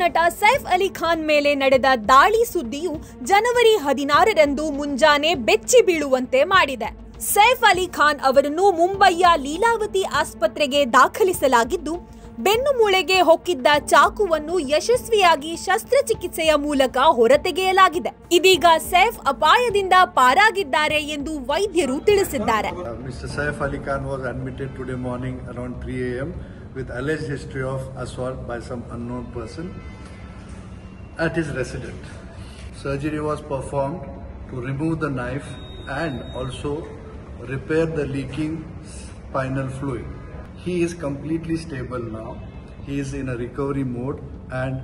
ನಟ ಸೈಫ್ ಅಲಿ ಖಾನ್ ಮೇಲೆ ನಡೆದ ದಾಳಿ ಸುದ್ದಿಯು ಜನವರಿ 16ರಂದು ಮುಂಜಾನೆ ಬೆಚ್ಚಿ ಬೀಳುವಂತೆ ಮಾಡಿದೆ. ಸೈಫ್ ಅಲಿ ಖಾನ್ ಅವರನ್ನು ಮುಂಬಯಿಯ ಲೀಲಾವತಿ ಆಸ್ಪತ್ರೆಗೆ ದಾಖಲಿಸಲಾಗಿದ್ದು, ಬೆನ್ನು ಮೂಳೆಗೆ ಹೊಕ್ಕಿದ್ದ ಚಾಕುವನ್ನು ಯಶಸ್ವಿಯಾಗಿ ಶಸ್ತ್ರಚಿಕಿತ್ಸೆಯ ಮೂಲಕ ಹೊರತೆಗೆಯಲಾಗಿದೆ. ಇದೀಗ ಸೈಫ್ ಅಪಾಯದಿಂದ ಪಾರಾಗಿದ್ದಾರೆ ಎಂದು ವೈದ್ಯರು ತಿಳಿಸಿದ್ದಾರೆ. Mr. Saif Ali Khan was admitted today morning around 3 a.m. with alleged history of assault by some unknown person at his residence. Surgery was performed to remove the knife and also repair the leaking spinal fluid. He is completely stable now. He is in a recovery mode and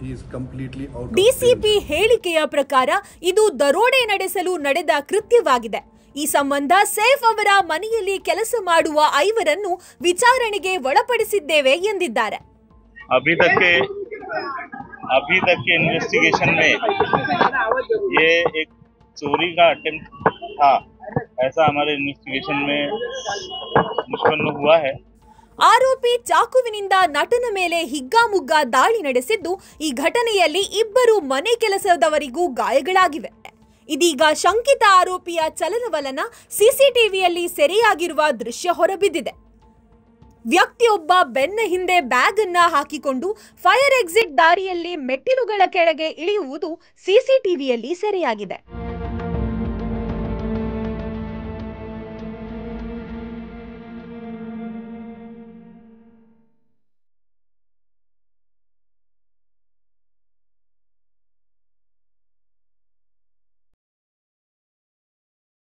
he is completely out of DCP ಹೇಳಿಕೆಯ ಪ್ರಕಾರ ಇದು ದರೋಡೆ ನಡೆಸಲು ನಡೆದ ಕೃತ್ಯವಾಗಿದೆ. ಈ ಸಂಬಂಧ ಸೈಫ್ ಅವರ ಮನೆಯಲ್ಲಿ ಕೆಲಸ ಮಾಡುವ ಐವರನ್ನು ವಿಚಾರಣೆಗೆ ಒಳಪಡಿಸಿದ್ದೇವೆ ಎಂದಿದ್ದಾರೆ. अभी तक के इन्वेस्टिगेशन में ये एक चोरी का अटेम्प्ट था, ऐसा हमारे इन्वेस्टिगेशन में निष्पन्न हुआ है. ಆರೋಪಿ ಚಾಕುವಿನಿಂದ ನಟನ ಮೇಲೆ ಹಿಗ್ಗಾಮುಗ್ಗಾ ದಾಳಿ ನಡೆಸಿದ್ದು, ಈ ಘಟನೆಯಲ್ಲಿ ಇಬ್ಬರು ಮನೆ ಕೆಲಸದವರಿಗೂ ಗಾಯಗಳಾಗಿವೆ. ಇದೀಗ ಶಂಕಿತ ಆರೋಪಿಯ ಚಲನವಲನ ಸಿಸಿಟಿವಿಯಲ್ಲಿ ಸೆರೆಯಾಗಿರುವ ದೃಶ್ಯ ಹೊರಬಿದ್ದಿದೆ. ವ್ಯಕ್ತಿಯೊಬ್ಬ ಬೆನ್ನ ಹಿಂದೆ ಬ್ಯಾಗ್ ಅನ್ನ ಹಾಕಿಕೊಂಡು ಫೈರ್ ಎಕ್ಸಿಟ್ ದಾರಿಯಲ್ಲಿ ಮೆಟ್ಟಿಲುಗಳ ಕೆಳಗೆ ಇಳಿಯುವುದು ಸಿಸಿಟಿವಿಯಲ್ಲಿ ಸೆರೆಯಾಗಿದೆ.